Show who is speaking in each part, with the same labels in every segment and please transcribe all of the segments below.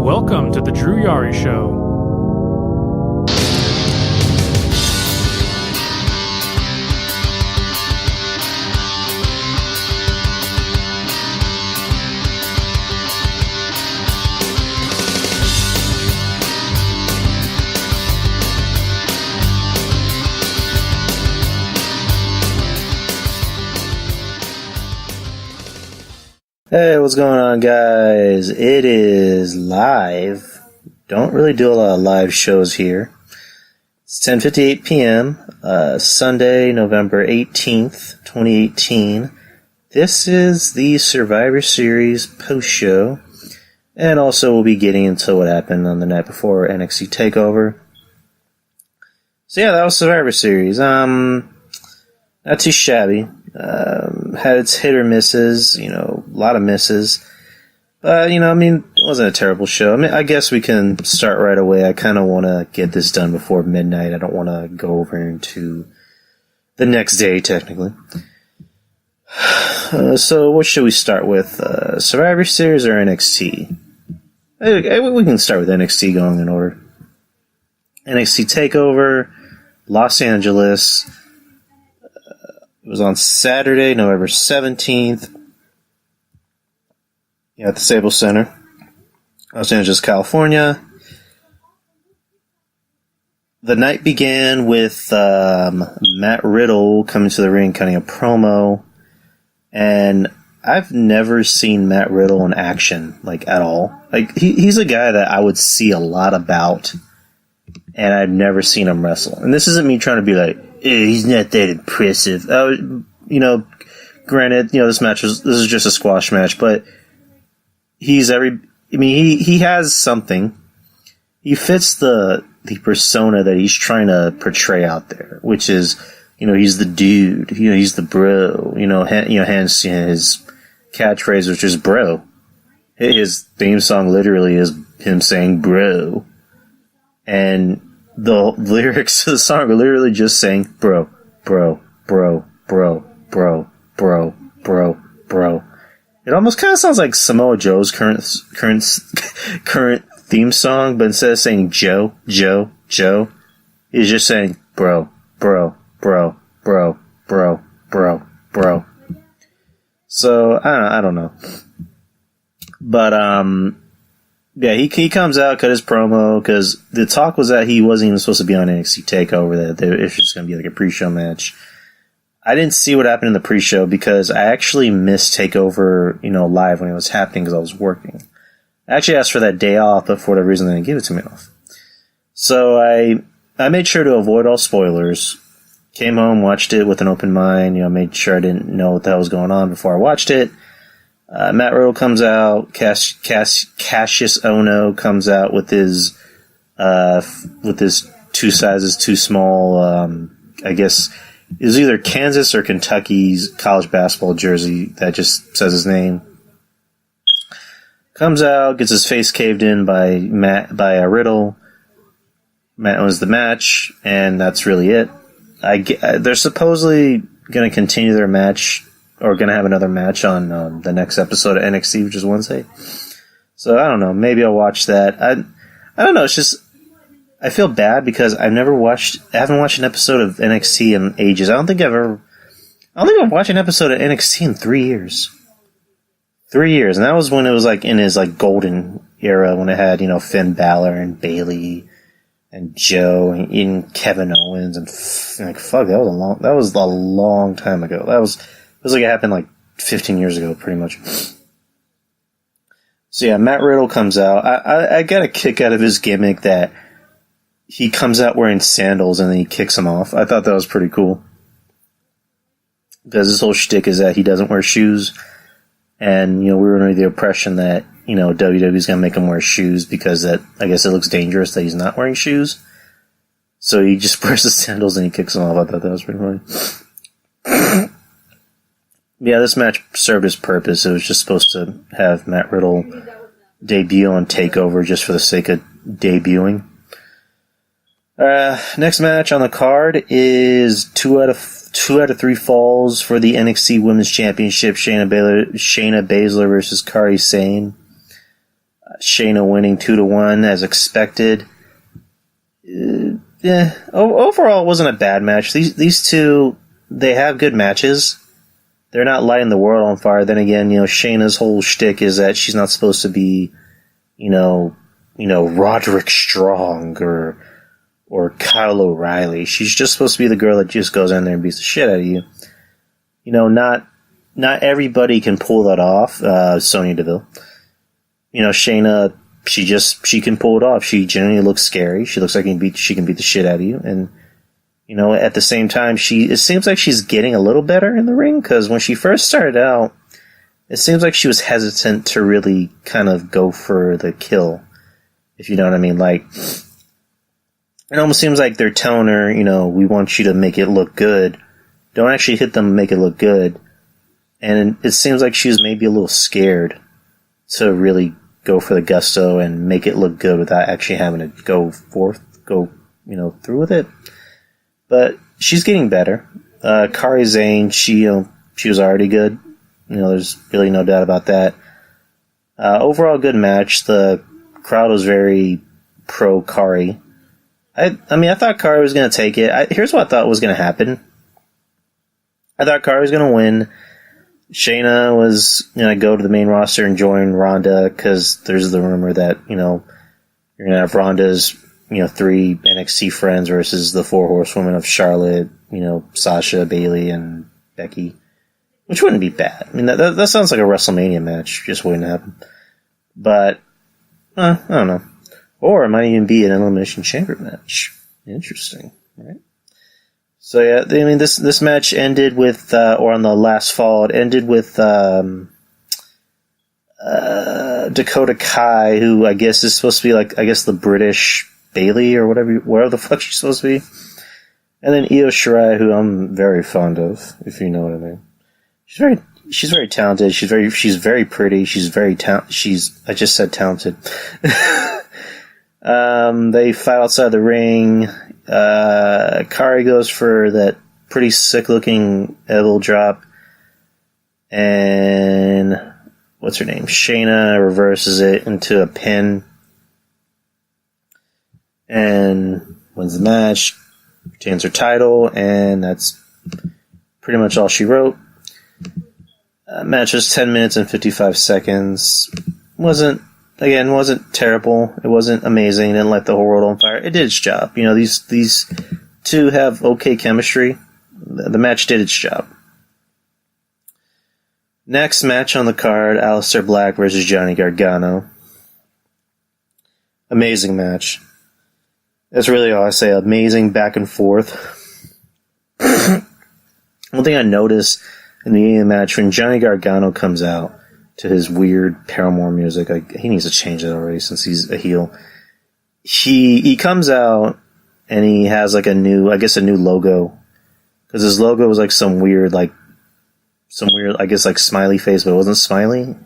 Speaker 1: Welcome to the Drew Yari Show.
Speaker 2: Hey, what's going on, guys? It is live. Don't really do a lot of live shows here. It's 10:58 p.m., Sunday, November 18th, 2018. This is the Survivor Series post-show, and also we'll be getting into what happened on the night before nxt-takeover. So yeah, that was Survivor Series. Not too shabby. Had its hit or misses, a lot of misses. But, it wasn't a terrible show. I guess we can start right away. I kind of want to get this done before midnight. I don't want to go over into the next day, technically. So, what should we start with? Survivor Series or NXT? We can start with NXT going in order. NXT TakeOver, Los Angeles. It was on Saturday, November 17th, at the Staples Center, Los Angeles, California. The night began with Matt Riddle coming to the ring, cutting a promo, and I've never seen Matt Riddle in action, at all. He's a guy that I would see a lot about, and I've never seen him wrestle. And this isn't me trying to be he's not that impressive. Granted, this is just a squash match, but he has something. He fits the persona that he's trying to portray out there, which is, he's the dude, he's the bro, hence his catchphrase, which is bro. His theme song literally is him saying bro. And the lyrics of the song are literally just saying bro, bro, bro, bro, bro, bro, bro, bro. It almost kind of sounds like Samoa Joe's current theme song, but instead of saying Joe, he's just saying bro, bro, bro, bro, bro, bro, bro. So I don't know, but yeah, he comes out, cut his promo, because the talk was that he wasn't even supposed to be on NXT TakeOver, that it was just going to be a pre-show match. I didn't see what happened in the pre-show because I actually missed TakeOver, live when it was happening because I was working. I actually asked for that day off, but for whatever reason they didn't give it to me off. So I made sure to avoid all spoilers, came home, watched it with an open mind, made sure I didn't know what the hell was going on before I watched it. Matt Riddle comes out. Cassius Ono comes out with his two sizes too small. I guess it was either Kansas or Kentucky's college basketball jersey that just says his name. Comes out, gets his face caved in by Riddle. Matt wins the match, and that's really it. They're supposedly going to continue their match. Or going to have another match on the next episode of NXT, which is Wednesday. So, I don't know. Maybe I'll watch that. I don't know. It's just, I feel bad because I haven't watched an episode of NXT in ages. I don't think I've watched an episode of NXT in 3 years. 3 years. And that was when it was in his golden era, when it had, Finn Balor and Bayley and Joe and Kevin Owens and fuck, that was a long time ago. It was it happened 15 years ago, pretty much. So yeah, Matt Riddle comes out. I got a kick out of his gimmick that he comes out wearing sandals and then he kicks them off. I thought that was pretty cool. Because his whole shtick is that he doesn't wear shoes. And, we were under the impression that, WWE's going to make him wear shoes because I guess it looks dangerous that he's not wearing shoes. So he just wears the sandals and he kicks them off. I thought that was pretty funny. Yeah, this match served its purpose. It was just supposed to have Matt Riddle debut on TakeOver just for the sake of debuting. Next match on the card is two out of three falls for the NXT Women's Championship. Shayna Baszler versus Kairi Sane. Shayna winning 2-1 as expected. Overall, it wasn't a bad match. These two, they have good matches. They're not lighting the world on fire. Then again, Shayna's whole shtick is that she's not supposed to be, Roderick Strong or Kyle O'Reilly. She's just supposed to be the girl that just goes in there and beats the shit out of you. Not everybody can pull that off. Sonya Deville. Shayna, she can pull it off. She generally looks scary. She looks like she can beat the shit out of you. And, at the same time, it seems like she's getting a little better in the ring, because when she first started out, it seems like she was hesitant to really kind of go for the kill, if you know what I mean. Like, it almost seems like they're telling her, we want you to make it look good. Don't actually hit them and make it look good. And it seems like she was maybe a little scared to really go for the gusto and make it look good without actually having to go through with it. But she's getting better. Kairi Sane, she was already good. There's really no doubt about that. Overall, good match. The crowd was very pro Kairi. I thought Kairi was going to take it. Here's what I thought was going to happen. I thought Kairi was going to win. Shayna was going to go to the main roster and join Ronda, because there's the rumor that, you're going to have Ronda's, 3 NXT friends versus the 4 horsewomen of Charlotte, Sasha, Bayley, and Becky. Which wouldn't be bad. That sounds like a WrestleMania match just waiting to happen. But, I don't know. Or it might even be an Elimination Chamber match. Interesting, right? So yeah, this match ended with, or on the last fall, it ended with Dakota Kai, who I guess is supposed to be the British Bayley or whatever the fuck she's supposed to be, and then Io Shirai, who I'm very fond of, if you know what I mean. She's very talented. She's very pretty. I just said talented. They fight outside the ring. Kairi goes for that pretty sick looking elbow drop, and what's her name? Shayna reverses it into a pin and wins the match, retains her title, and that's pretty much all she wrote. Match was 10 minutes and 55 seconds. Wasn't terrible. It wasn't amazing. It didn't light the whole world on fire. It did its job. These two have okay chemistry. The match did its job. Next match on the card, Aleister Black versus Johnny Gargano. Amazing match. That's really all I say. Amazing back and forth. One thing I noticed in the beginning of the match, when Johnny Gargano comes out to his weird Paramore music, he needs to change it already since he's a heel. He comes out and he has a new logo, because his logo was some weird smiley face, but it wasn't smiley.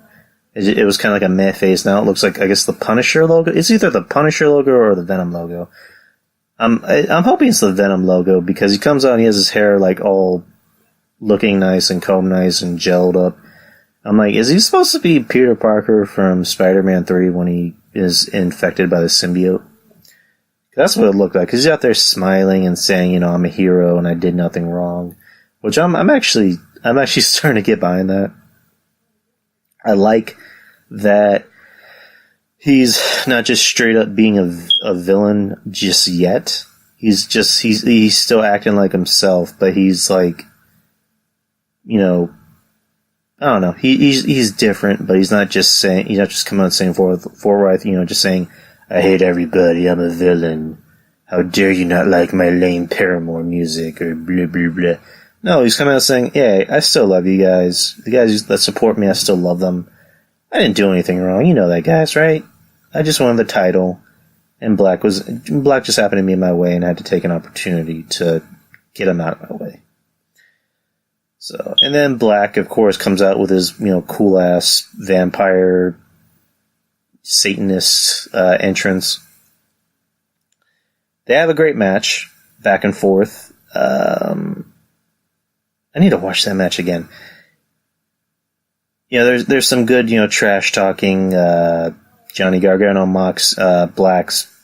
Speaker 2: It was kind of like a meh face. Now it looks like the Punisher logo. It's either the Punisher logo or the Venom logo. I'm hoping it's the Venom logo, because he comes out and he has his hair all looking nice and combed nice and gelled up. I'm like, is he supposed to be Peter Parker from Spider-Man 3 when he is infected by the symbiote? That's what it looked like, because he's out there smiling and saying, I'm a hero and I did nothing wrong. Which I'm actually starting to get behind that. I like that he's not just straight up being a villain just yet. He's still acting like himself, but he's I don't know. He's different, but he's not just coming out saying forward, just saying, I hate everybody, I'm a villain. How dare you not like my lame Paramore music, or blah, blah, blah. No, he's coming out saying, yeah, I still love you guys. The guys that support me, I still love them. I didn't do anything wrong. You know that, guys, right? I just wanted the title, and Black just happened to be in my way, and I had to take an opportunity to get him out of my way. So, and then Black, of course, comes out with his, cool ass vampire Satanist entrance. They have a great match, back and forth. I need to watch that match again. There's some good, trash talking, Johnny Gargano mocks Black's,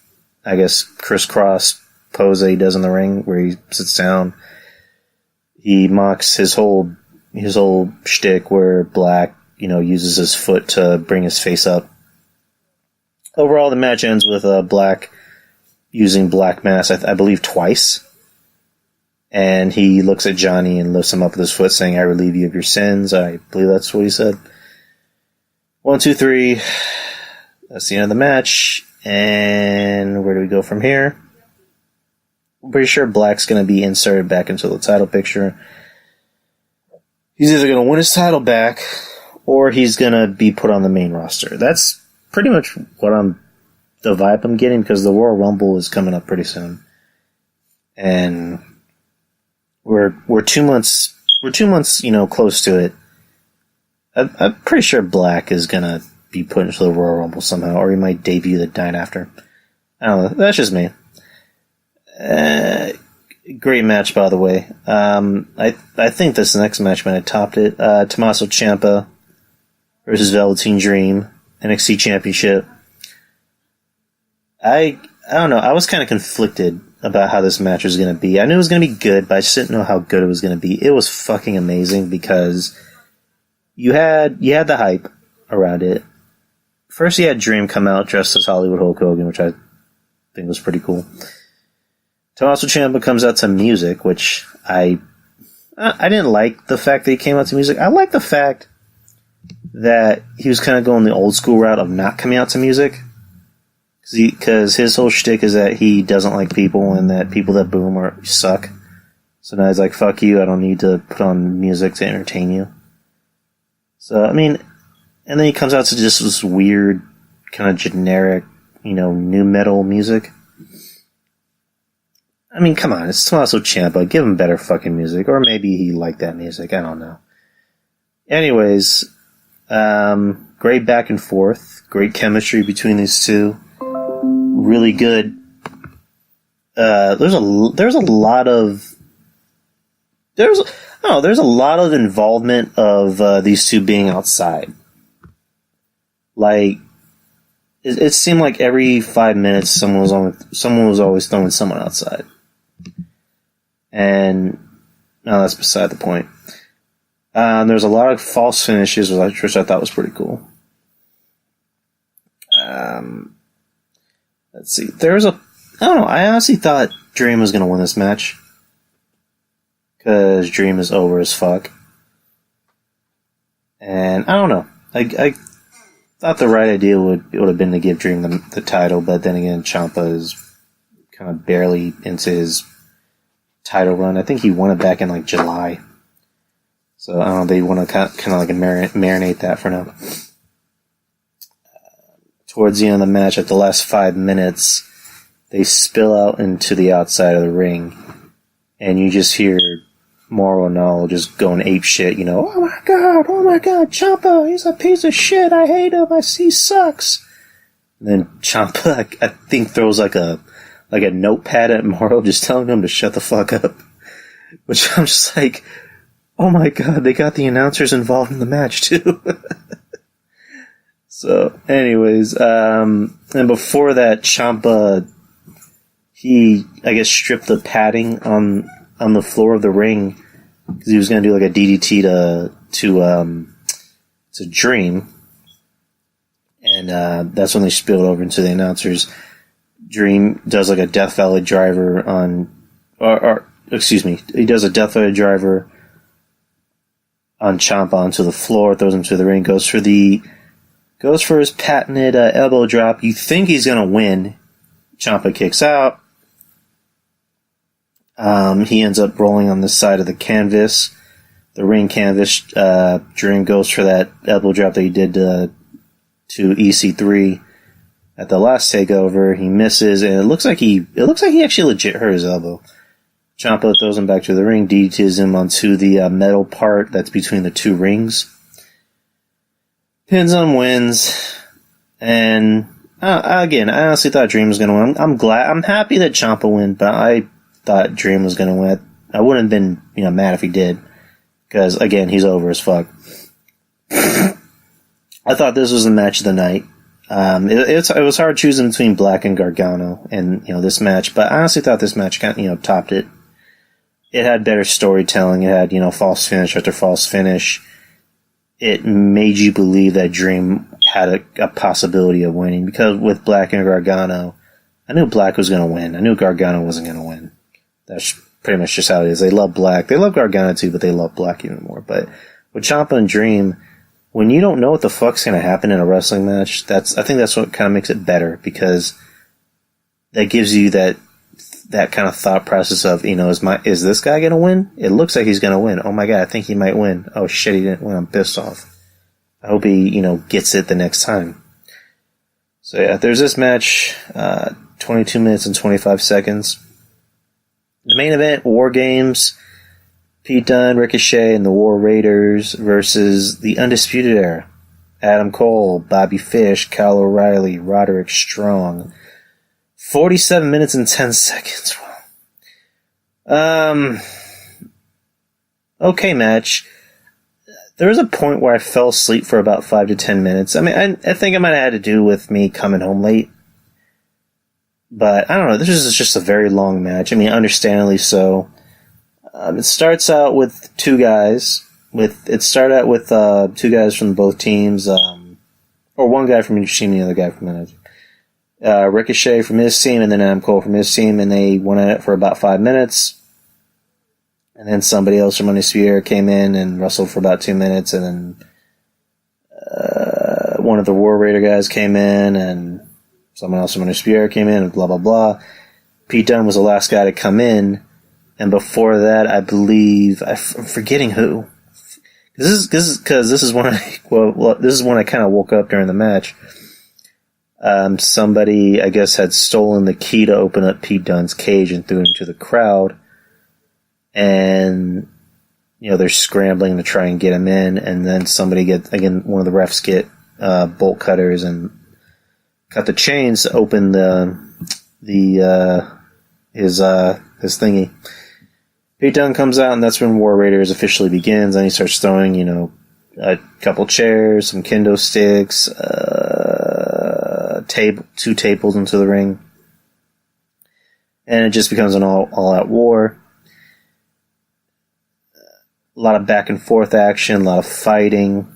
Speaker 2: I guess, crisscross pose that he does in the ring where he sits down. He mocks his whole shtick where Black, uses his foot to bring his face up. Overall, the match ends with Black using Black Mass, I believe, twice. And he looks at Johnny and lifts him up with his foot, saying, "I relieve you of your sins." I believe that's what he said. 1, 2, 3. That's the end of the match. And where do we go from here? I'm pretty sure Black's going to be inserted back into the title picture. He's either going to win his title back, or he's going to be put on the main roster. That's pretty much the vibe I'm getting, because the Royal Rumble is coming up pretty soon. And we're 2 months, close to it. I'm pretty sure Black is going to be put into the Royal Rumble somehow, or he might debut the night after. I don't know. That's just me. Great match, by the way. I think this next match might have topped it. Tommaso Ciampa versus Velveteen Dream, NXT Championship. I don't know. I was kind of conflicted about how this match was going to be. I knew it was going to be good, but I just didn't know how good it was going to be. It was fucking amazing because you had the hype around it. First, you had Dream come out dressed as Hollywood Hulk Hogan, which I think was pretty cool. Tommaso Ciampa comes out to music, which I didn't like the fact that he came out to music. I like the fact that he was kind of going the old school route of not coming out to music. Because his whole shtick is that he doesn't like people and that people that boo him suck. So now he's like, fuck you, I don't need to put on music to entertain you. So, I mean, and then he comes out to just this weird, kind of generic, nu metal music. I mean, come on, it's Tommaso Ciampa. Give him better fucking music. Or maybe he liked that music, I don't know. Anyways, great back and forth. Great chemistry between these two. Really good. There's a lot of involvement of these two being outside. Like it seemed like every 5 minutes someone was always throwing someone outside. And no, that's beside the point. There's a lot of false finishes, which I thought was pretty cool. Let's see. I don't know. I honestly thought Dream was going to win this match. Because Dream is over as fuck. And I don't know. I thought the right idea would have been to give Dream the title, but then again, Ciampa is kind of barely into his title run. I think he won it back in like July. So I don't know. They want to kind of like marinate that for now. Towards the end of the match, at the last 5 minutes, they spill out into the outside of the ring, and you just hear Mauro Ranallo just going ape shit, oh my god, Ciampa, he's a piece of shit, I hate him, he sucks. And then Ciampa, I think, throws like a notepad at Mauro, just telling him to shut the fuck up. Which I'm just like, oh my god, they got the announcers involved in the match too. So, anyways, and before that, Ciampa, he, I guess, stripped the padding on the floor of the ring because he was going to do like a DDT to Dream, and that's when they spilled over into the announcers. Dream does like a Death Valley driver he does a Death Valley driver on Ciampa onto the floor, throws him to the ring, goes for his patented elbow drop. You think he's going to win. Ciampa kicks out. He ends up rolling on the side of the canvas, the ring canvas. Dream goes for that elbow drop that he did to EC3 at the last takeover. He misses, and it looks like he actually legit hurt his elbow. Ciampa throws him back to the ring, DDTs him onto the metal part that's between the two rings. Pins him, wins, and again, I honestly thought Dream was going to win. I'm happy that Ciampa won, but I thought Dream was going to win. I wouldn't have been, mad if he did, because again, he's over as fuck. I thought this was the match of the night. It was hard choosing between Black and Gargano and this match, but I honestly thought this match kind of topped it. It had better storytelling. It had false finish after false finish. It made you believe that Dream had a possibility of winning, because with Black and Gargano, I knew Black was going to win. I knew Gargano wasn't going to win. That's pretty much just how it is. They love Black. They love Gargano too, but they love Black even more. But with Ciampa and Dream, when you don't know what the fuck's going to happen in a wrestling match, I think that's what kind of makes it better, because that gives you that kind of thought process of, is this guy going to win? It looks like he's going to win. Oh my god, I think he might win. Oh shit, he didn't win. I'm pissed off. I hope he, gets it the next time. So yeah, there's this match, 22 minutes and 25 seconds. The main event, War Games, Pete Dunne, Ricochet, and the War Raiders versus the Undisputed Era. Adam Cole, Bobby Fish, Kyle O'Reilly, Roderick Strong. 47 minutes and 10 seconds. Okay match. There was a point where I fell asleep for about 5 to 10 minutes. I mean, I think it might have had to do with me coming home late. But, I don't know, this is just a very long match. I mean, understandably so. It starts out with two guys. It started out with two guys from both teams. Or one guy from each team and the other guy from another team. Ricochet from his team, and then Adam Cole from his team, and they went at it for about 5 minutes. And then somebody else from Undisputed Era came in and wrestled for about 2 minutes, and then one of the War Raider guys came in, and someone else from Undisputed Era came in, and blah, blah, blah. Pete Dunne was the last guy to come in, and before that, I believe, I'm forgetting who. This is when I kind of woke up during the match. Somebody, I guess, had stolen the key to open up Pete Dunne's cage and threw it into the crowd. And, they're scrambling to try and get him in. And then one of the refs get bolt cutters and cut the chains to open his thingy. Pete Dunne comes out, and that's when War Raiders officially begins. And he starts throwing, a couple chairs, some kendo sticks, two tables into the ring, and it just becomes an all-out war. A lot of back and forth action, a lot of fighting.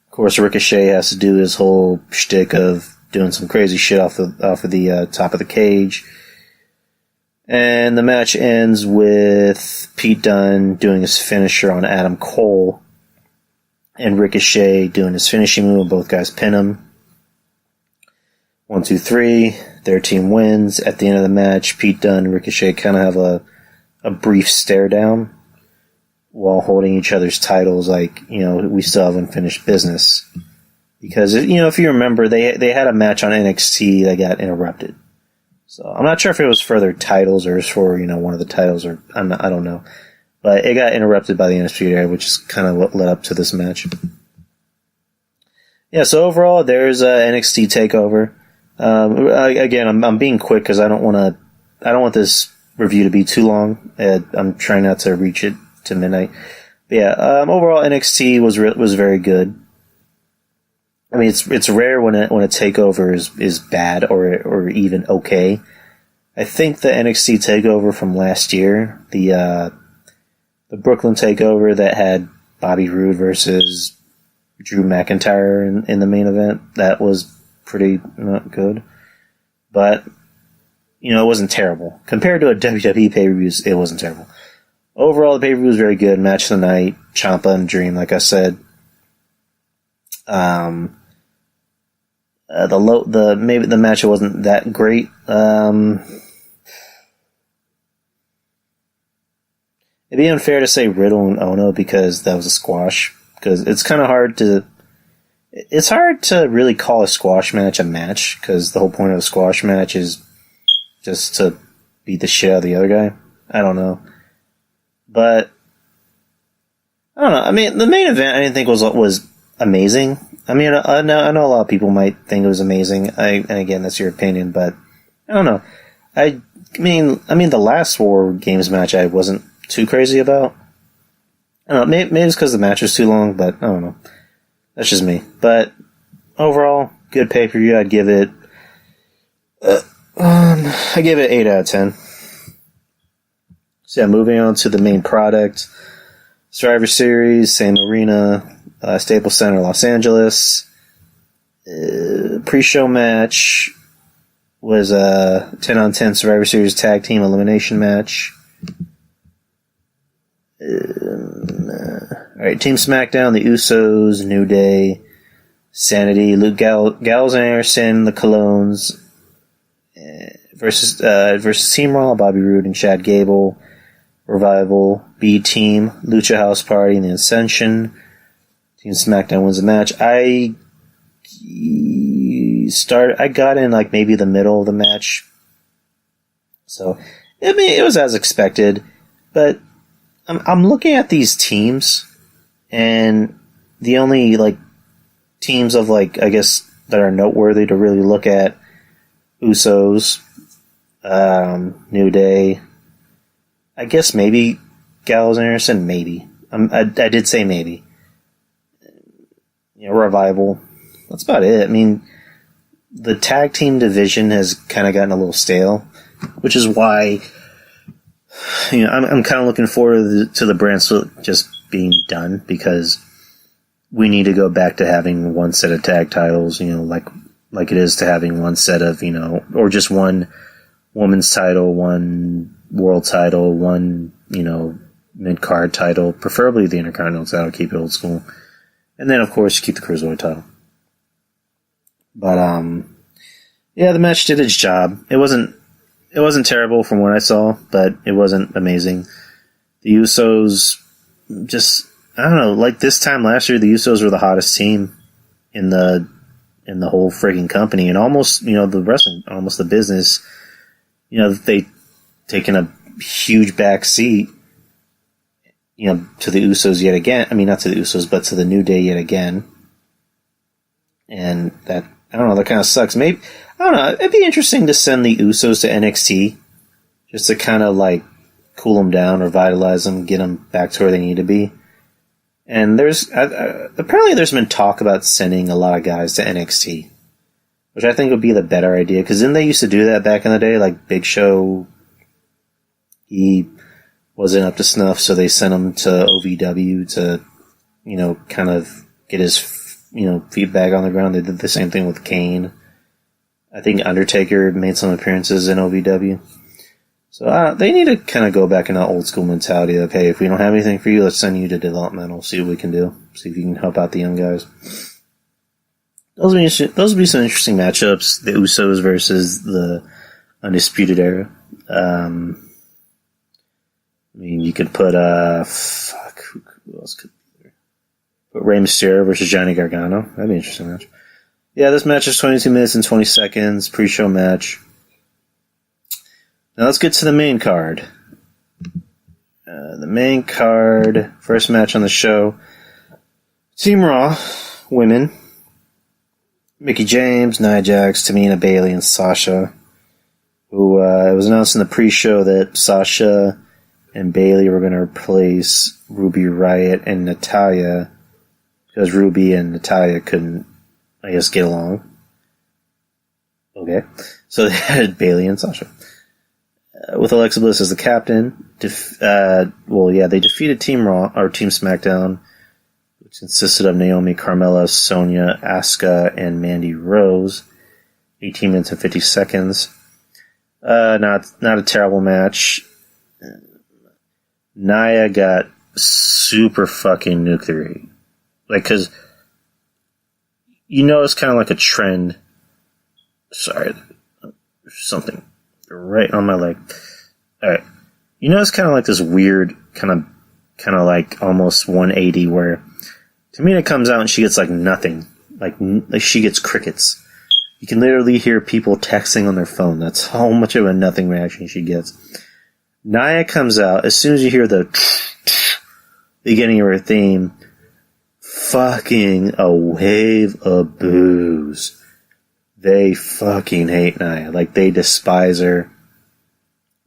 Speaker 2: Of course, Ricochet has to do his whole shtick of doing some crazy shit off of the top of the cage, and the match ends with Pete Dunne doing his finisher on Adam Cole, and Ricochet doing his finishing move. Both guys pin him. 1, 2, 3. Their team wins. At the end of the match, Pete Dunne and Ricochet kind of have a brief stare down while holding each other's titles, like, we still have unfinished business. Because, if you remember, they had a match on NXT that got interrupted. So I'm not sure if it was for their titles or for, one of the titles, or I don't know. But it got interrupted by the Undisputed Era, which is kind of what led up to this match. Yeah, so overall, there's NXT TakeOver. Again, I'm being quick because I don't want this review to be too long. I'm trying not to reach it to midnight. But yeah, overall NXT was very good. I mean, it's rare when a takeover is bad or even okay. I think the NXT takeover from last year, the Brooklyn takeover that had Bobby Roode versus Drew McIntyre in the main event, that was pretty not good. But, it wasn't terrible. Compared to a WWE pay-per-view, it wasn't terrible. Overall, the pay-per-view was very good. Match of the night, Ciampa and Dream, like I said. Maybe the match wasn't that great. It'd be unfair to say Riddle and Ono because that was a squash. Because it's kind of hard to... It's hard to really call a squash match a match, because the whole point of a squash match is just to beat the shit out of the other guy. I don't know. But, I don't know. I mean, the main event I didn't think was amazing. I mean, I know a lot of people might think it was amazing. And again, that's your opinion, but I don't know. I mean, the last War Games match I wasn't too crazy about. I don't know. Maybe it's because the match was too long, but I don't know. That's just me. But overall, good pay-per-view. I'd give it... I give it 8 out of 10. So yeah, moving on to the main product. Survivor Series, same arena, Staples Center, Los Angeles. Pre-show match was a 10-on-10 Survivor Series tag team elimination match. Alright, Team SmackDown, the Usos, New Day, Sanity, Luke Gallows and Anderson, the Colognes, versus Team Raw, Bobby Roode and Chad Gable, Revival, B Team, Lucha House Party, and the Ascension. Team SmackDown wins the match. I got in like maybe the middle of the match, so I mean it was as expected. But I'm looking at these teams, and the only like teams of like I guess that are noteworthy to really look at: Usos, New Day. I guess maybe Gallows and Anderson. Maybe I did say maybe. Revival. That's about it. I mean, the tag team division has kind of gotten a little stale, which is why I'm kind of looking forward to the brand split just being done, because we need to go back to having one set of tag titles, like it is to having one set of, or just one women's title, one world title, one, mid-card title, preferably the Intercontinental title, keep it old school. And then, of course, keep the Cruiserweight title. But, yeah, the match did its job. It wasn't terrible from what I saw, but it wasn't amazing. The Usos just, I don't know, like this time last year, the Usos were the hottest team in the whole frigging company, and almost, the wrestling, almost the business, they taken a huge back seat, to the Usos yet again. I mean, not to the Usos, but to the New Day yet again. And that, I don't know, that kind of sucks. Maybe, I don't know, it'd be interesting to send the Usos to NXT, just to kind of, like, cool them down, revitalize them, get them back to where they need to be. And apparently there's been talk about sending a lot of guys to NXT, which I think would be the better idea, because didn't they used to do that back in the day? Like, Big Show, he wasn't up to snuff, so they sent him to OVW to, kind of get his, feet back on the ground. They did the same thing with Kane. I think Undertaker made some appearances in OVW. So they need to kind of go back in that old school mentality of, hey, if we don't have anything for you, let's send you to developmental, see what we can do, see if you can help out the young guys. Those would be some interesting matchups. The Usos versus the Undisputed Era. I mean, you could put, who else could be there? Put Rey Mysterio versus Johnny Gargano. That'd be an interesting match. Yeah, this match is 22 minutes and 20 seconds, pre-show match. Now let's get to the main card. The main card, first match on the show. Team Raw, women. Mickie James, Nia Jax, Tamina, Bayley, and Sasha. Who, it was announced in the pre-show that Sasha and Bayley were going to replace Ruby Riott and Natalya, because Ruby and Natalya couldn't, I guess, get along. Okay. So they had Bayley and Sasha. With Alexa Bliss as the captain. They defeated Team Raw, or Team SmackDown, which consisted of Naomi, Carmella, Sonya, Asuka, and Mandy Rose. 18 minutes and 50 seconds. Not a terrible match. Nia got super fucking nuclear. Like, cause, it's kind of like a trend. Sorry, something right on my leg. Alright. It's kind of like this weird, kind of like almost 180 where Tamina comes out and she gets like nothing. Like she gets crickets. You can literally hear people texting on their phone. That's how much of a nothing reaction she gets. Nia comes out, as soon as you hear the beginning of her theme, fucking a wave of boos. They fucking hate Nia. Like, they despise her.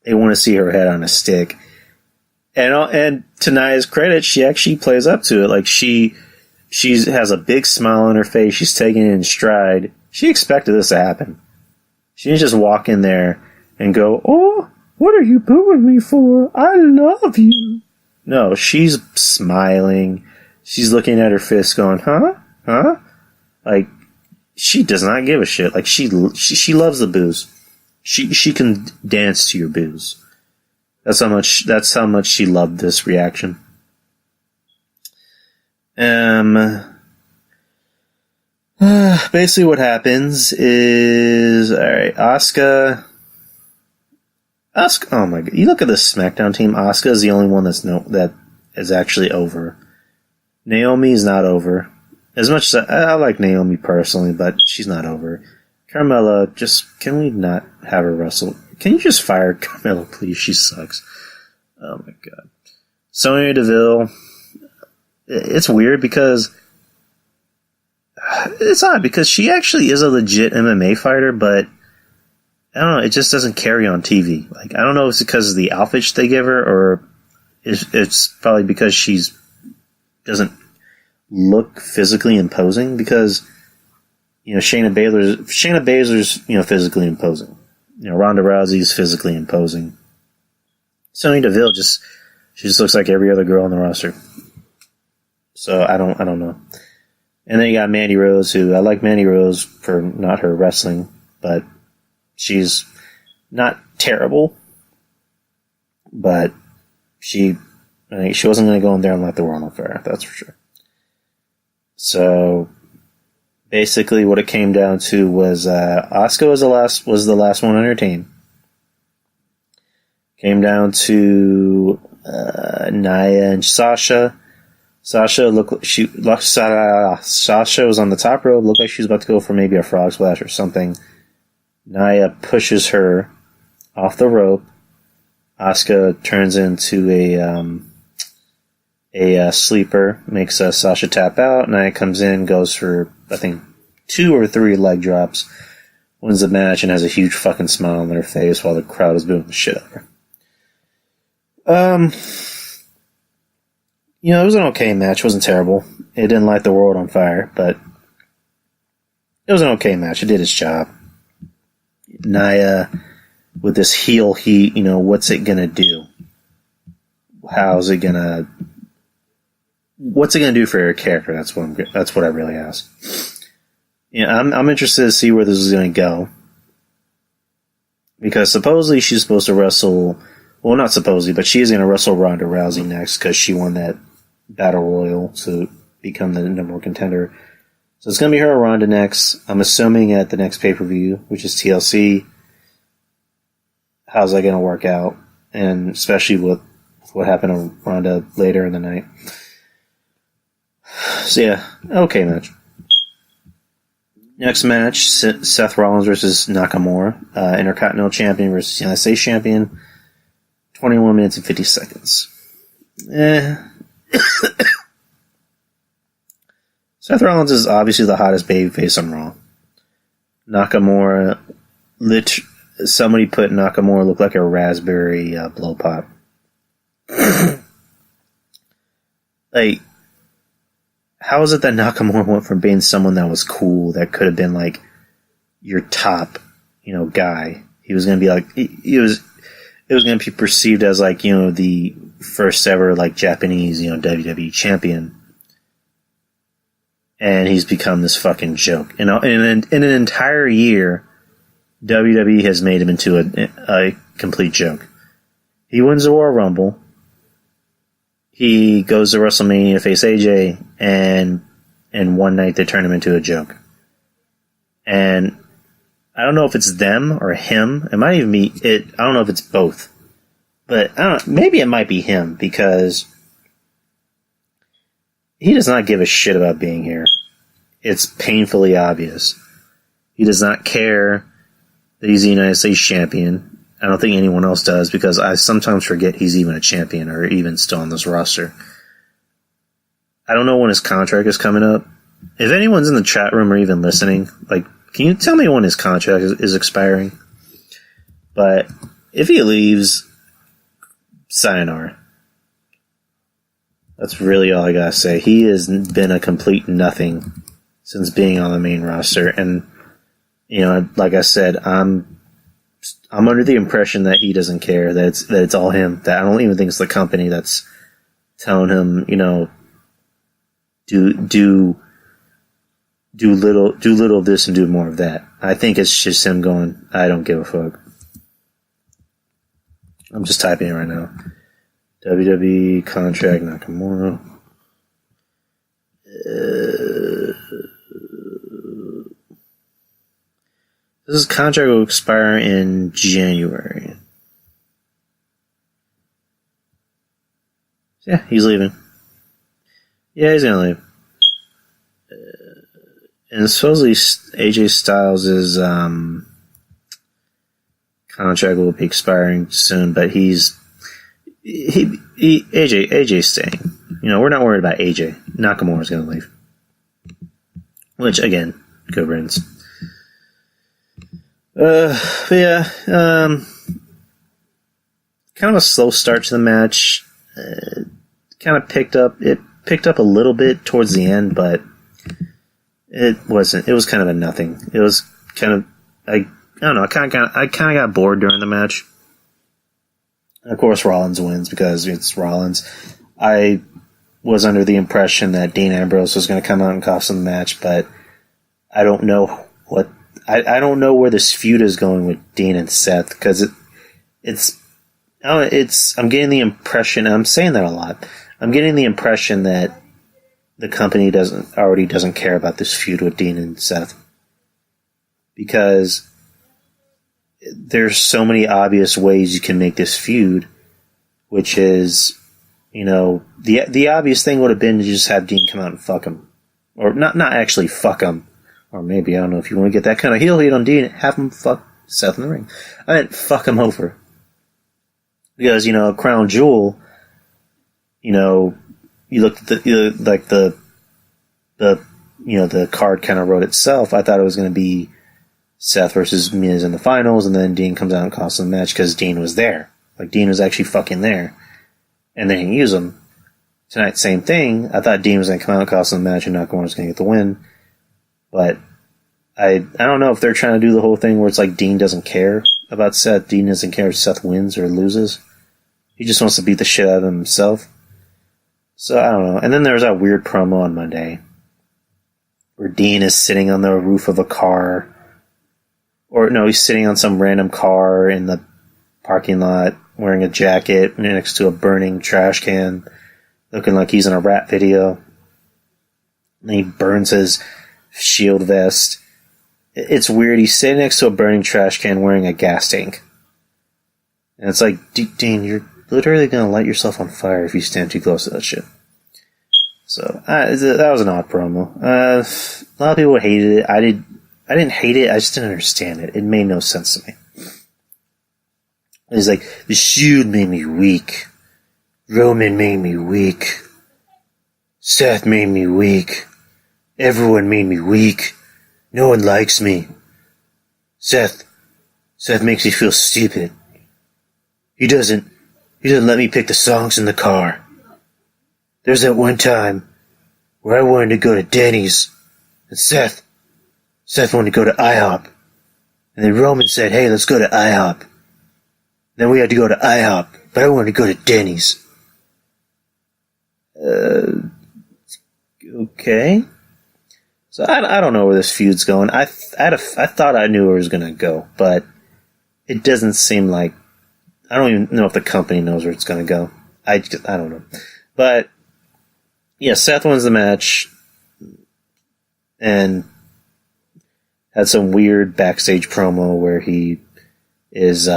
Speaker 2: They want to see her head on a stick. And to Nia's credit, she actually plays up to it. Like, she has a big smile on her face. She's taking it in stride. She expected this to happen. She didn't just walk in there and go, "Oh, what are you booing me for? I love you." No, she's smiling. She's looking at her fist going, "Huh? Huh?" Like, she does not give a shit. Like, she loves the booze. She can dance to your booze. That's how much she loved this reaction. Basically what happens is, alright, Asuka, oh my god, you look at the SmackDown team, Asuka is the only one that is actually over. Naomi is not over. As much as I like Naomi personally, but she's not over. Carmella, can we not have her wrestle? Can you just fire Carmella, please? She sucks. Oh my god. Sonya Deville, it's weird because it's odd because she actually is a legit MMA fighter, but I don't know, it just doesn't carry on TV. Like, I don't know if it's because of the outfits they give her, or it's probably because doesn't look physically imposing, because, you know, Shayna Baszler's, you know, physically imposing. You know, Ronda Rousey's physically imposing. Sonya Deville she just looks like every other girl on the roster. So I don't know. And then you got Mandy Rose, who I like Mandy Rose for not her wrestling, but she's not terrible. But she wasn't going to go in there and light the world on fire, that's for sure. So basically, what it came down to was Asuka was the last one entertained. Came down to Nia and Sasha. Sasha Sasha was on the top rope. Looked like she was about to go for maybe a frog splash or something. Nia pushes her off the rope. Asuka turns into a sleeper, makes Sasha tap out. Nia comes in, goes for, I think, 2 or 3 leg drops, wins the match, and has a huge fucking smile on her face while the crowd is booing the shit out of her. You know, it was an okay match. It wasn't terrible. It didn't light the world on fire, but it was an okay match. It did its job. Nia, with this heel heat, you know, what's it gonna do? What's it gonna do for her character? That's what I really ask. Yeah, I'm interested to see where this is gonna go, because supposedly she's supposed to wrestle. Well, not supposedly, but she is going to wrestle Ronda Rousey next because she won that Battle Royal to become the number 1 contender. So it's going to be her or Ronda next. I'm assuming at the next pay-per-view, which is TLC. How's that going to work out? And especially with what happened to Ronda later in the night. So yeah, okay match. Next match, Seth Rollins versus Nakamura. Intercontinental Champion versus United States Champion. 21 minutes and 50 seconds. Seth Rollins is obviously the hottest babyface on Raw. Nakamura, somebody put Nakamura look like a raspberry blow pop. Like, how is it that Nakamura went from being someone that was cool, that could have been like your top, you know, guy? He was going to be like, it was going to be perceived as like, you know, the first ever like Japanese, you know, WWE champion. And he's become this fucking joke. You know, in an entire year, WWE has made him into a complete joke. He wins the Royal Rumble. He goes to WrestleMania to face AJ, and one night they turn him into a joke. And I don't know if it's them or him. It might even be it. I don't know if it's both. But I don't know, maybe it might be him, because he does not give a shit about being here. It's painfully obvious. He does not care that he's the United States champion. I don't think anyone else does, because I sometimes forget he's even a champion or even still on this roster. I don't know when his contract is coming up. If anyone's in the chat room or even listening, like, can you tell me when his contract is expiring? But if he leaves, sayonara. That's really all I gotta say. He has been a complete nothing since being on the main roster, and like I said, I'm under the impression that he doesn't care, that it's all him. That I don't even think it's the company that's telling him, do little of this and do more of that. I think it's just him going, I don't give a fuck. I'm just typing it right now. WWE contract Nakamura. This contract will expire in January. Yeah, he's leaving. Yeah, he's gonna leave. And supposedly AJ Styles' contract will be expiring soon, but AJ's staying. We're not worried about AJ. Nakamura's gonna leave. Which, again, good riddance. But yeah, kind of a slow start to the match. Kind of picked up a little bit towards the end, but it wasn't. It was kind of a nothing. It was kind of, I don't know. I kind of got bored during the match. And of course, Rollins wins because it's Rollins. I was under the impression that Dean Ambrose was going to come out and cost him the match, but I don't know what. I don't know where this feud is going with Dean and Seth, because I'm getting the impression, and I'm saying that a lot, I'm getting the impression that the company doesn't care about this feud with Dean and Seth, because there's so many obvious ways you can make this feud, which is, the obvious thing would have been to just have Dean come out and fuck him, or not actually fuck him. Or maybe, I don't know, if you want to get that kind of heel heat on Dean, have him fuck Seth in the ring. I meant fuck him over. Because, Crown Jewel, you look at the card kind of wrote itself. I thought it was going to be Seth versus Miz in the finals, and then Dean comes out and costs him the match because Dean was there. Like, Dean was actually fucking there. And then he used him. Tonight, same thing. I thought Dean was going to come out and cost him the match, and Nakamura was going to get the win. But I don't know if they're trying to do the whole thing where it's like Dean doesn't care about Seth. Dean doesn't care if Seth wins or loses. He just wants to beat the shit out of himself. So I don't know. And then there was that weird promo on Monday where Dean is sitting on the roof of a car. Or no, he's sitting on some random car in the parking lot wearing a jacket next to a burning trash can, looking like he's in a rap video. And he burns his shield vest. It's weird. He's sitting next to a burning trash can wearing a gas tank. And it's like, Dean, you're literally going to light yourself on fire if you stand too close to that shit. So, that was an odd promo. A lot of people hated it. I didn't hate it. I just didn't understand it. It made no sense to me. It was like, the Shield made me weak. Roman made me weak. Seth made me weak. Everyone made me weak. No one likes me. Seth makes me feel stupid. He doesn't let me pick the songs in the car. There's that one time where I wanted to go to Denny's, and Seth wanted to go to IHOP. And then Roman said, hey, let's go to IHOP. Then we had to go to IHOP, but I wanted to go to Denny's. Okay. So I don't know where this feud's going. I thought I knew where it was going to go, but it doesn't seem like... I don't even know if the company knows where it's going to go. I don't know. But, yeah, Seth wins the match and had some weird backstage promo where he is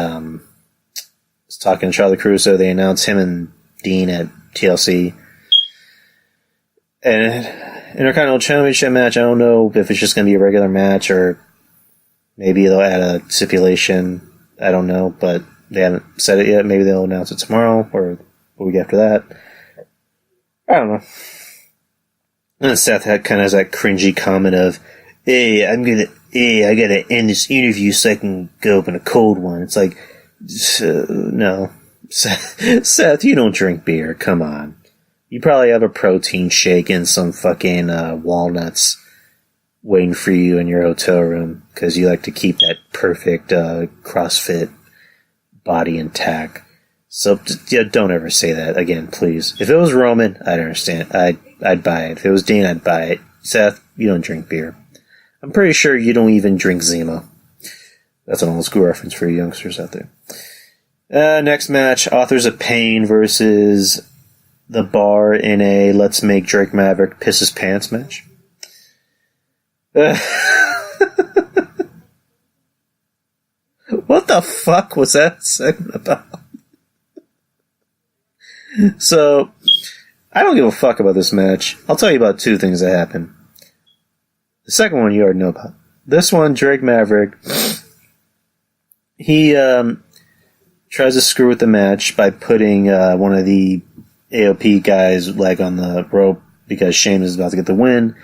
Speaker 2: talking to Charlie Caruso. They announce him and Dean at TLC. And Intercontinental Championship match, I don't know if it's just going to be a regular match or maybe they'll add a stipulation. I don't know, but they haven't said it yet. Maybe they'll announce it tomorrow or the week after that. I don't know. And then Seth kind of has that cringy comment of, hey, I gotta end this interview so I can go open a cold one. It's like, no. Seth, you don't drink beer. Come on. You probably have a protein shake and some fucking walnuts. waiting for you in your hotel room because you like to keep that perfect CrossFit body intact. So yeah, don't ever say that again, please. If it was Roman, I'd understand. I'd buy it. If it was Dean, I'd buy it. Seth, you don't drink beer. I'm pretty sure you don't even drink Zima. That's an old school reference for you youngsters out there. Next match, Authors of Pain versus The Bar in a Let's Make Drake Maverick Piss His Pants match. What the fuck was that segment about? So, I don't give a fuck about this match. I'll tell you about two things that happened. The second one you already know about. This one, Drake Maverick, he tries to screw with the match by putting one of the AOP guys' leg on the rope because Sheamus is about to get the win.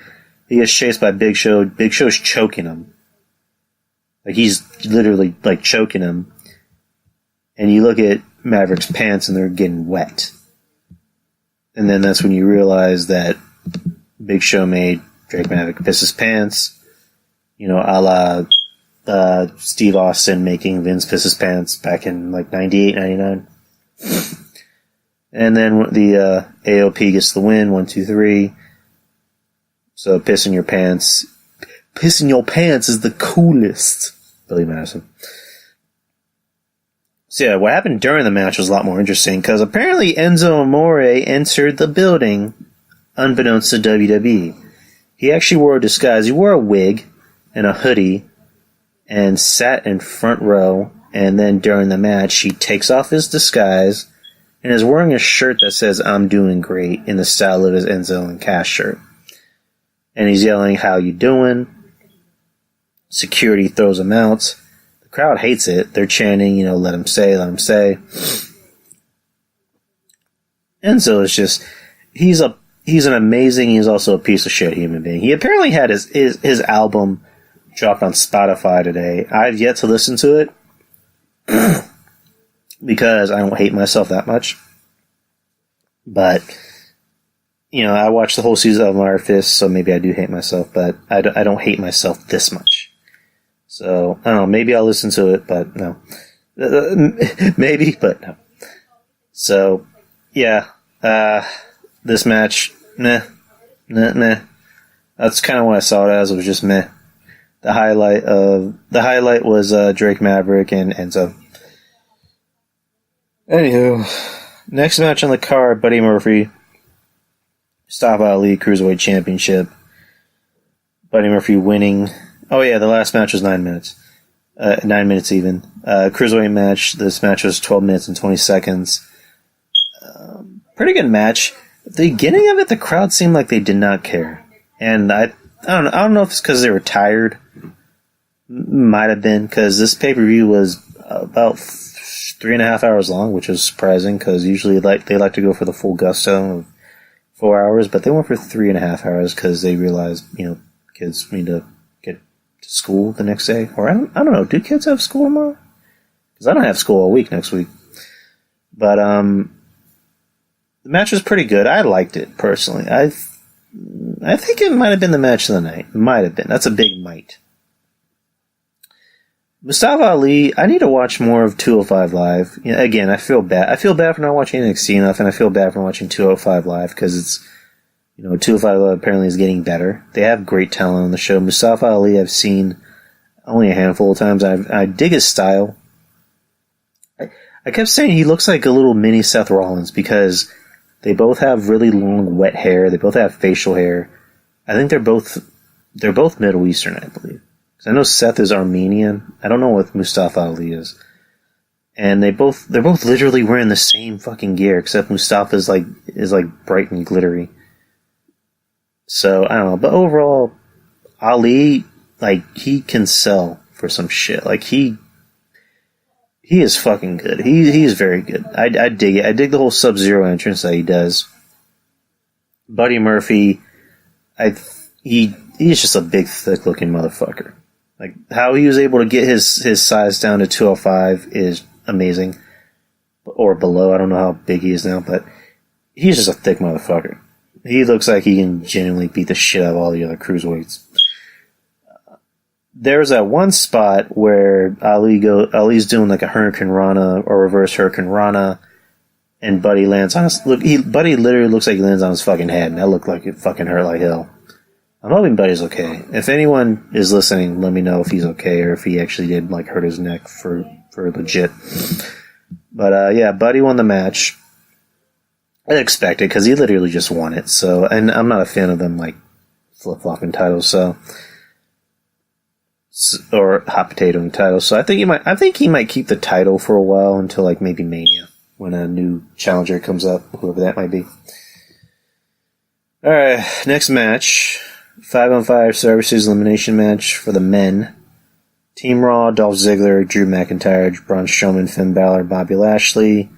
Speaker 2: He gets chased by Big Show. Big Show's choking him. Like, he's literally, like, choking him. And you look at Maverick's pants and they're getting wet. And then that's when you realize that Big Show made Drake Maverick piss his pants. You know, a la Steve Austin making Vince piss his pants back in, like, 98, 99. And then the AOP gets the win, 1, 2, 3. So pissing your pants. Pissing your pants is the coolest. Billy Madison. So yeah, what happened during the match was a lot more interesting because apparently Enzo Amore entered the building unbeknownst to WWE. He actually wore a disguise. He wore a wig and a hoodie and sat in front row, and then during the match he takes off his disguise and is wearing a shirt that says "I'm doing great" in the style of his Enzo and Cash shirt. And he's yelling, "How you doing?" Security throws him out. The crowd hates it. They're chanting, "Let him say, let him say." Enzo is just, he's an amazing, he's also a piece of shit human being. He apparently had his album dropped on Spotify today. I've yet to listen to it because I don't hate myself that much. But, I watched the whole season of Iron Fist, so maybe I do hate myself, but I don't hate myself this much. So, I don't know, maybe I'll listen to it, but no. Maybe, but no. So, yeah. This match, meh. That's kind of what I saw it as. It was just meh. The highlight was Drake Maverick and Enzo. Anywho, next match on the card, Buddy Murphy, Mustafa Ali Cruiserweight Championship. Buddy Murphy winning. Oh yeah, the last match was 9 minutes. 9 minutes even. Cruiserweight match. This match was 12 minutes and 20 seconds. Pretty good match. At the beginning of it, the crowd seemed like they did not care. And I don't know if it's because they were tired. Might have been, because this pay-per-view was about 3.5 hours long, which was surprising, because usually they like to go for the full gusto of 4 hours, but they went for 3.5 hours because they realized, kids need to get to school the next day. Or I don't know, do kids have school tomorrow? Because I don't have school all week next week. But the match was pretty good. I liked it personally. I think it might have been the match of the night. Might have been. That's a big might. Mustafa Ali, I need to watch more of 205 Live. Again, I feel bad. I feel bad for not watching NXT enough, and I feel bad for not watching 205 Live because it's, 205 Live apparently is getting better. They have great talent on the show. Mustafa Ali, I've seen only a handful of times. I dig his style. I kept saying he looks like a little mini Seth Rollins because they both have really long, wet hair. They both have facial hair. I think they're both Middle Eastern, I believe. Because I know Seth is Armenian. I don't know what Mustafa Ali is. And they're both literally wearing the same fucking gear, except Mustafa's is bright and glittery. So I don't know, but overall, Ali, he can sell for some shit. He is fucking good. He is very good. I dig it. I dig the whole Sub-Zero entrance that he does. Buddy Murphy, he's just a big, thick-looking motherfucker. How he was able to get his size down to 205 is amazing. Or below, I don't know how big he is now, but he's just a thick motherfucker. He looks like he can genuinely beat the shit out of all the other cruiserweights. there's that one spot where Ali's doing like a Hurricane Rana or reverse Hurricane Rana, and Buddy lands on his... Buddy literally looks like he lands on his fucking head, and that looked like it fucking hurt like hell. I'm hoping Buddy's okay. If anyone is listening, let me know if he's okay or if he actually did like hurt his neck for legit. But yeah, Buddy won the match. I expected because he literally just won it. So, and I'm not a fan of them like flip-flopping titles, or hot potatoing titles. So I think he might keep the title for a while until like maybe Mania when a new challenger comes up, whoever that might be. All right, next match. 5-on-5 Services elimination match for the men. Team Raw, Dolph Ziggler, Drew McIntyre, Braun Strowman, Finn Balor, Bobby Lashley.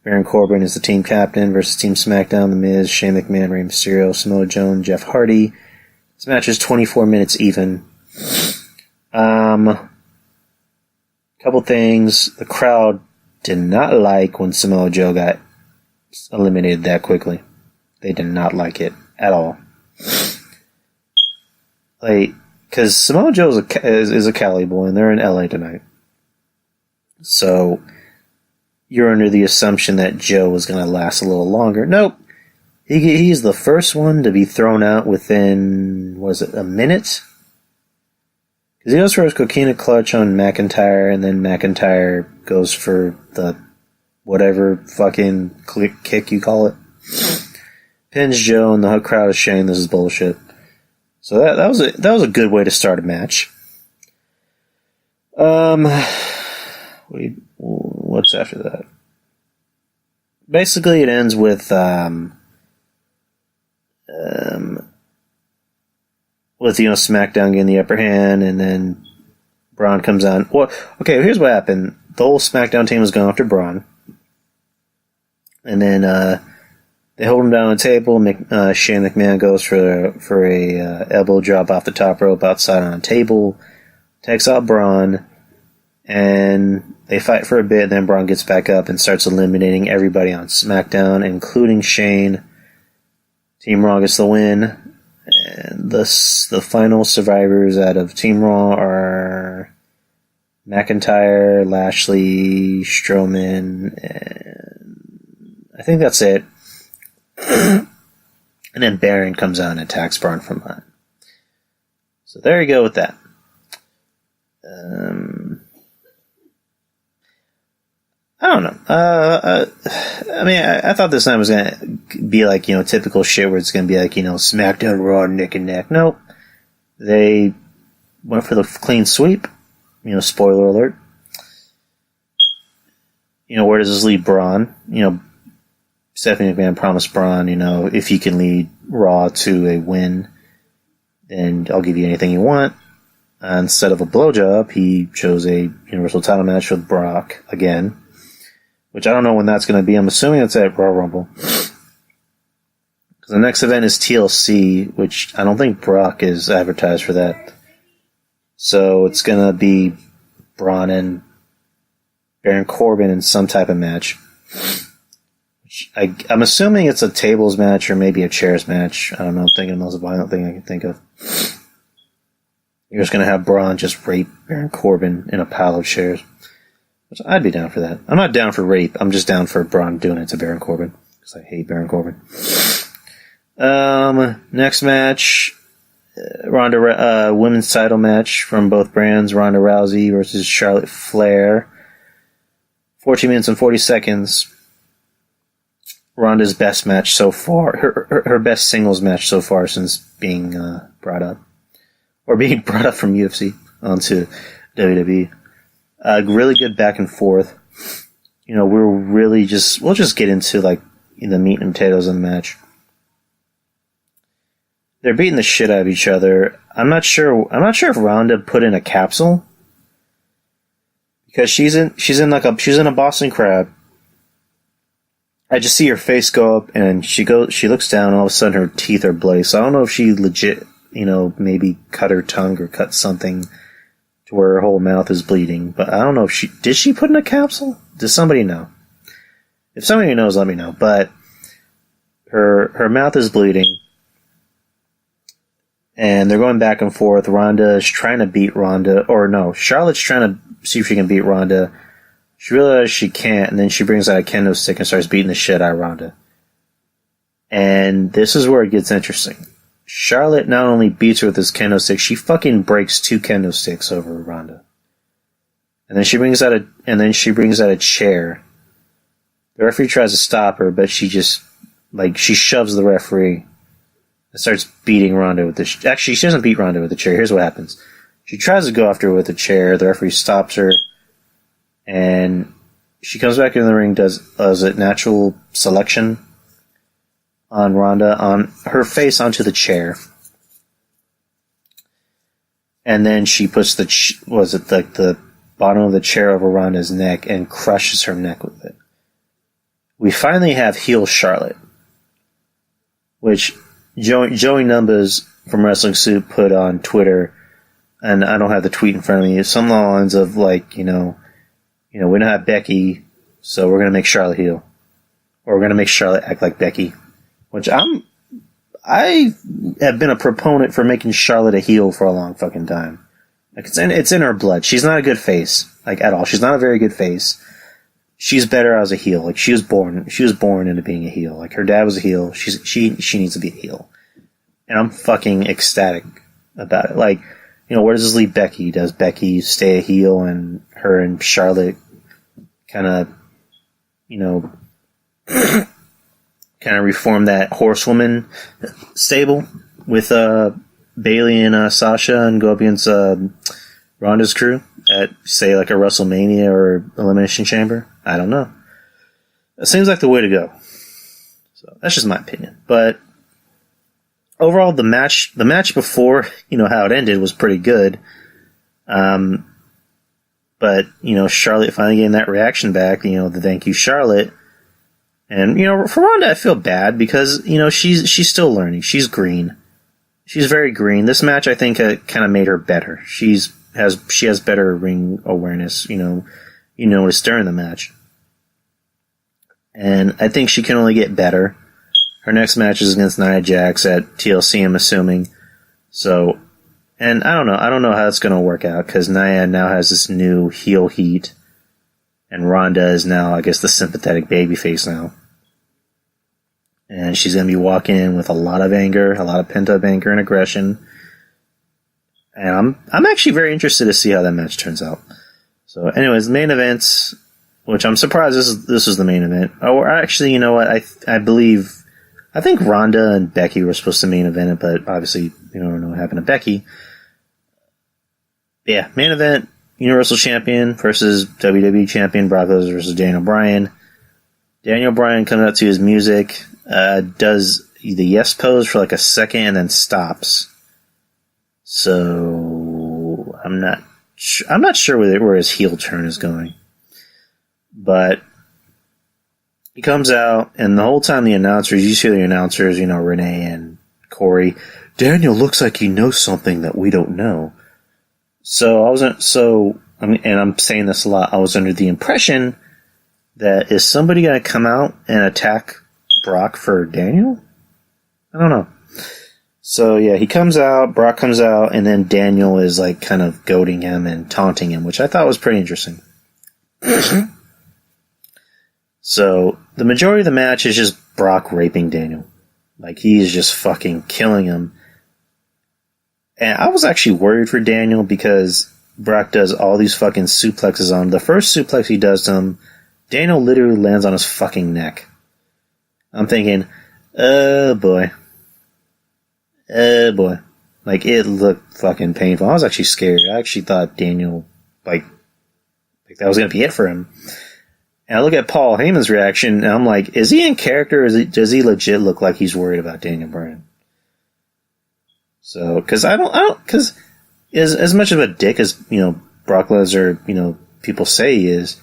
Speaker 2: Baron Corbin is the team captain versus Team SmackDown, The Miz, Shane McMahon, Rey Mysterio, Samoa Joe, and Jeff Hardy. This match is 24 minutes even. Couple things. The crowd did not like when Samoa Joe got eliminated that quickly. They did not like it at all. Like, because Samoa Joe is a Cali boy, and they're in LA tonight. So, you're under the assumption that Joe was going to last a little longer. Nope. He's the first one to be thrown out within, a minute? Because he goes for his coquina clutch on McIntyre, and then McIntyre goes for the whatever fucking kick you call it. Pins Joe, and the crowd is saying this is bullshit. So that was a good way to start a match. What's after that? Basically, it ends with SmackDown getting the upper hand, and then Braun comes on. Well, okay, here's what happened. The whole SmackDown team was going after Braun, and then they hold him down on the table. Shane McMahon goes for a elbow drop off the top rope outside on a table, takes out Braun, and they fight for a bit. Then Braun gets back up and starts eliminating everybody on SmackDown, including Shane. Team Raw gets the win. And the final survivors out of Team Raw are McIntyre, Lashley, Strowman, and I think that's it. And then Baron comes out and attacks Braun from behind. So there you go with that. I don't know. I thought this time was going to be like, typical shit where it's going to be like, SmackDown, Raw, neck and neck. Nope. They went for the clean sweep. Spoiler alert. Where does this leave Braun? Stephanie McMahon promised Braun, if he can lead Raw to a win, then I'll give you anything you want. Instead of a blowjob, he chose a Universal title match with Brock again. Which I don't know when that's going to be. I'm assuming it's at Royal Rumble. Because the next event is TLC, which I don't think Brock is advertised for that. So it's going to be Braun and Baron Corbin in some type of match. I'm assuming it's a tables match or maybe a chairs match. I don't know. I'm thinking the most violent thing I can think of. You're just going to have Braun just rape Baron Corbin in a pile of chairs. Which I'd be down for that. I'm not down for rape. I'm just down for Braun doing it to Baron Corbin. Because I hate Baron Corbin. Next match. Women's title match from both brands. Ronda Rousey versus Charlotte Flair. 14 minutes and 40 seconds. Ronda's best match so far. Her best singles match so far since being brought up. Or being brought up from UFC onto WWE. Really good back and forth. We'll just get into like the meat and potatoes of the match. They're beating the shit out of each other. I'm not sure if Ronda put in a capsule because she's in a Boston Crab. I just see her face go up and she looks down and all of a sudden her teeth are bloody. So I don't know if she legit, maybe cut her tongue or cut something where her whole mouth is bleeding, but I don't know if did she put in a capsule? Does somebody know? If somebody knows, let me know. But her mouth is bleeding, And they're going back and forth. Ronda's trying to beat Ronda, or no, Charlotte's trying to see if she can beat Ronda. She realizes she can't, and then she brings out a kendo stick and starts beating the shit out of Ronda. And this is where it gets interesting. Charlotte not only beats her with this kendo stick, she fucking breaks 2 kendo sticks over Ronda. And then she brings out a chair. The referee tries to stop her, but she just she shoves the referee and starts beating Ronda with the actually she doesn't beat Ronda with the chair. Here's what happens. She tries to go after her with the chair, the referee stops her, and she comes back in the ring, does a natural selection on Ronda, on her face onto the chair. And then she puts the bottom of the chair over Ronda's neck and crushes her neck with it. We finally have heel Charlotte, which Joey Numbers from Wrestling Soup put on Twitter, and I don't have the tweet in front of me. Some lines of we don't have Becky, so we're gonna make Charlotte heel, or we're gonna make Charlotte act like Becky. Which I have been a proponent for making Charlotte a heel for a long fucking time. It's in her blood. She's not a good face, at all. She's not a very good face. She's better as a heel. She was born into being a heel. Her dad was a heel. She needs to be a heel. And I'm fucking ecstatic about it. Where does this leave Becky? Does Becky stay a heel and her and Charlotte kind of reform that horsewoman stable with Bayley and Sasha and go up against Ronda's crew at, say, a WrestleMania or Elimination Chamber? I don't know. It seems like the way to go. So that's just my opinion. But overall, the match before, how it ended was pretty good. But, Charlotte finally getting that reaction back, the thank you Charlotte. And, for Ronda, I feel bad because, she's still learning. She's green. She's very green. This match, I think, kind of made her better. She has better ring awareness, noticed during the match. And I think she can only get better. Her next match is against Nia Jax at TLC, I'm assuming. So, and I don't know how it's going to work out because Nia now has this new heel heat. And Ronda is now, I guess, the sympathetic babyface now. And she's going to be walking in with a lot of anger, a lot of pent-up anger and aggression. And I'm actually very interested to see how that match turns out. So, anyways, main events, which I'm surprised this is the main event. Or actually, you know what? I think Ronda and Becky were supposed to main event it, but obviously, you don't know what happened to Becky. Yeah, main event, Universal Champion versus WWE Champion, Brock Lesnar versus Daniel Bryan. Daniel Bryan comes out to his music, does the yes pose for a second and then stops. So I'm not sure where his heel turn is going. But he comes out, and the whole time you hear the announcers, Renee and Corey, Daniel looks like he knows something that we don't know. And I'm saying this a lot, I was under the impression that is somebody going to come out and attack Brock for Daniel? I don't know. So yeah, he comes out, Brock comes out, and then Daniel is kind of goading him and taunting him, which I thought was pretty interesting. So the majority of the match is just Brock raping Daniel. He is just fucking killing him. And I was actually worried for Daniel because Brock does all these fucking suplexes on him. The first suplex he does to him, Daniel literally lands on his fucking neck. I'm thinking, oh boy. Oh boy. It looked fucking painful. I was actually scared. I actually thought Daniel, that was going to be it for him. And I look at Paul Heyman's reaction, and I'm like, is he in character, or does he legit look like he's worried about Daniel Bryan? So, because because as much of a dick as, Brock Lesnar, people say he is,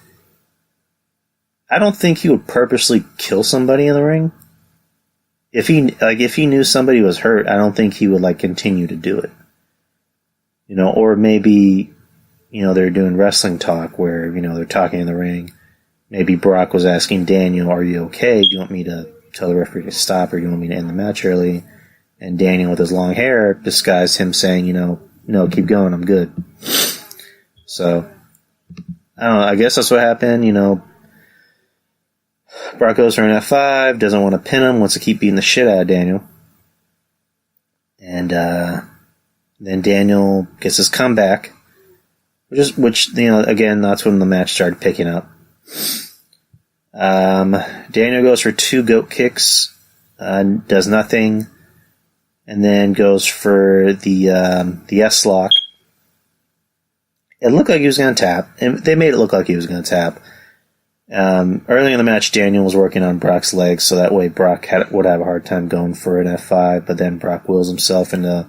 Speaker 2: I don't think he would purposely kill somebody in the ring. If he knew somebody was hurt, I don't think he would, continue to do it. Or maybe, they're doing wrestling talk where, they're talking in the ring. Maybe Brock was asking Daniel, are you okay? Do you want me to tell the referee to stop, or do you want me to end the match early? And Daniel with his long hair disguised him saying, no, keep going, I'm good. So, I don't know, I guess that's what happened, Brock goes for an F5, doesn't want to pin him, wants to keep beating the shit out of Daniel. And then Daniel gets his comeback, which again, that's when the match started picking up. Daniel goes for 2 goat kicks, does nothing, and then goes for the S-lock. It looked like he was going to tap, and they made it look like he was going to tap. Early in the match, Daniel was working on Brock's legs, so that way Brock would have a hard time going for an F5, but then Brock wills himself into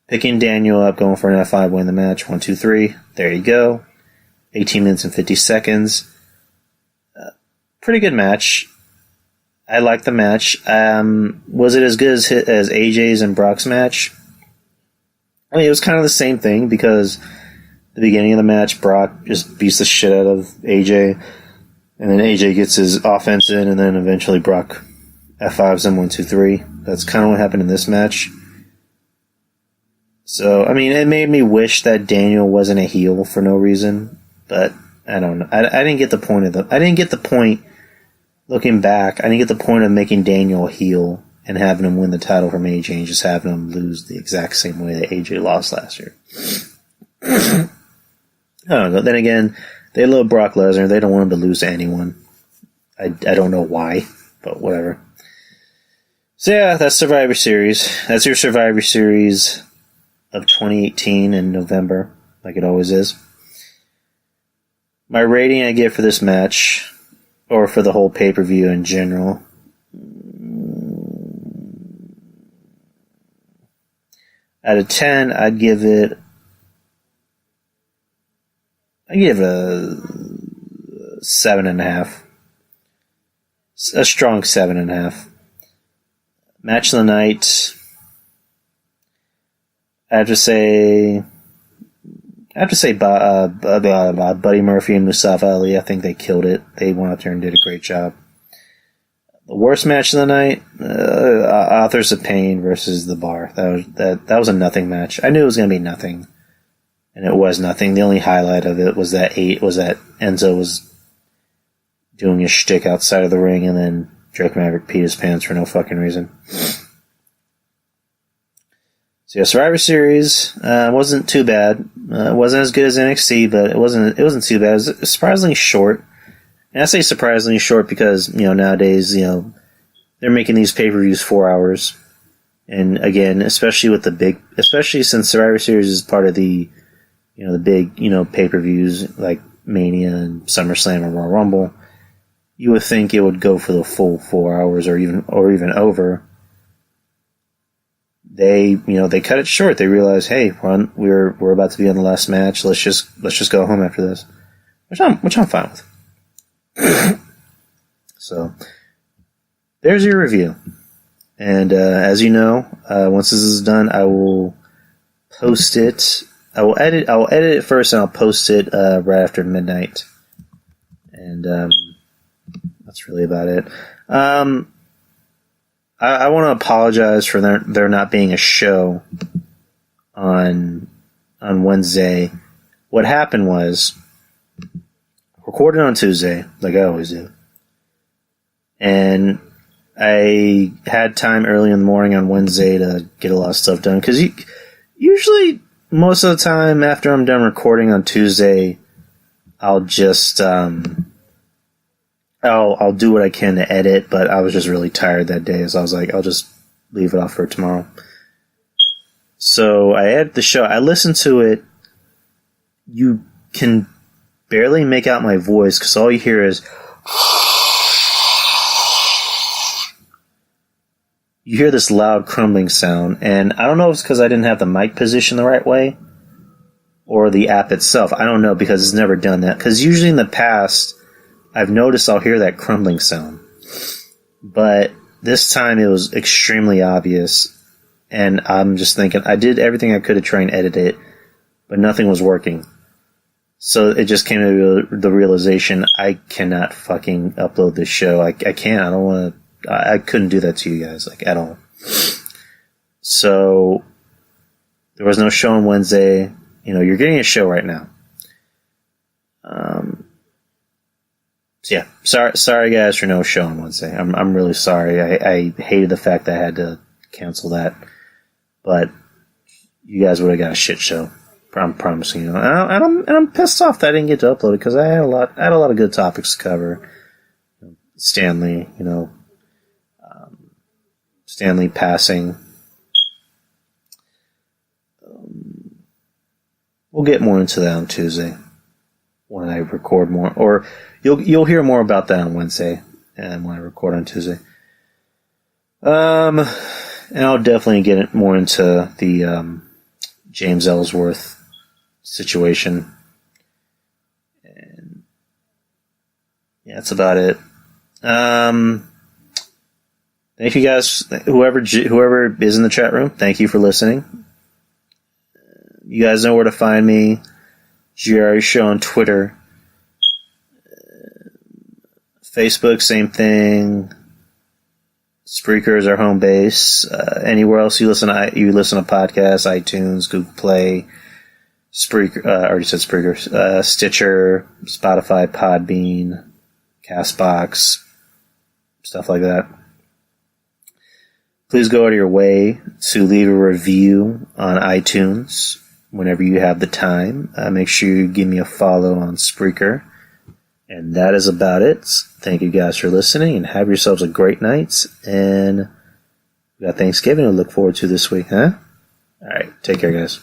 Speaker 2: picking Daniel up, going for an F5, win the match. 1, 2, 3. There you go. 18 minutes and 50 seconds. Pretty good match. I liked the match. Was it as good as AJ's and Brock's match? I mean, it was kind of the same thing, because the beginning of the match, Brock just beats the shit out of AJ, and then AJ gets his offense in, and then eventually Brock F5s him 1, 2, 3. That's kind of what happened in this match. So, I mean, it made me wish that Daniel wasn't a heel for no reason, but I don't know. I didn't get the point I didn't get the point, looking back, I didn't get the point of making Daniel a heel and having him win the title from AJ and just having him lose the exact same way that AJ lost last year. I don't know. Then again, they love Brock Lesnar. They don't want him to lose to anyone. I don't know why, but whatever. So yeah, that's Survivor Series. That's your Survivor Series of 2018 in November, like it always is. My rating I give for this match, or for the whole pay-per-view in general, out of 10, I'd give a a 7.5. A strong 7.5. Match of the night, I have to say Buddy Murphy and Mustafa Ali. I think they killed it. They went out there and did a great job. The worst match of the night, Authors of Pain versus The Bar. That was a nothing match. I knew it was going to be nothing, and it was nothing. The only highlight of it was that Enzo was doing his shtick outside of the ring, and then Drake Maverick peed his pants for no fucking reason. So yeah, Survivor Series wasn't too bad. It wasn't as good as NXT, but it wasn't too bad. It was surprisingly short. And I say surprisingly short because nowadays they're making these pay-per-views 4 hours, and again, especially since Survivor Series is part of the the big pay-per-views like Mania and SummerSlam and Royal Rumble, you would think it would go for the full 4 hours or even over. They cut it short. They realized, hey, we're about to be on the last match. Let's just go home after this, which I'm fine with. So there's your review, and as you know, once this is done, I will post it. I'll edit it first, and I'll post it right after midnight, and that's really about it. I want to apologize for there not being a show on Wednesday. What happened was, recorded on Tuesday, like I always do, and I had time early in the morning on Wednesday to get a lot of stuff done, because usually most of the time after I'm done recording on Tuesday, I'll just I'll do what I can to edit, but I was just really tired that day, so I was like, I'll just leave it off for tomorrow. So I edited the show. I listened to it. You can barely make out my voice because all you hear is you hear this loud crumbling sound, and I don't know if it's because I didn't have the mic positioned the right way or the app itself. I don't know, because it's never done that. Because usually in the past, I've noticed I'll hear that crumbling sound, but this time it was extremely obvious, and I'm just thinking, I did everything I could to try and edit it, but nothing was working. So it just came to the realization, I cannot fucking upload this show. I can't. I don't want to. I couldn't do that to you guys, like, at all. So there was no show on Wednesday. You're getting a show right now. So yeah, sorry guys for no show on Wednesday. I'm really sorry. I hated the fact that I had to cancel that, but you guys would have got a shit show. I'm promising you. And I'm pissed off that I didn't get to upload it because I had a lot of good topics to cover. Stanley, Stanley passing. We'll get more into that on Tuesday when I record more, or you'll hear more about that on Wednesday and when I record on Tuesday. And I'll definitely get more into the James Ellsworth situation. And yeah, that's about it. Thank you guys, whoever is in the chat room. Thank you for listening. You guys know where to find me. GRE Show on Twitter. Facebook, same thing. Spreaker is our home base. Anywhere else you listen to podcasts, iTunes, Google Play, Spreaker, I already said Spreaker, Stitcher, Spotify, Podbean, Castbox, stuff like that. Please go out of your way to leave a review on iTunes whenever you have the time. Make sure you give me a follow on Spreaker. And that is about it. Thank you guys for listening, and have yourselves a great night. And we got Thanksgiving to look forward to this week, huh? All right. Take care, guys.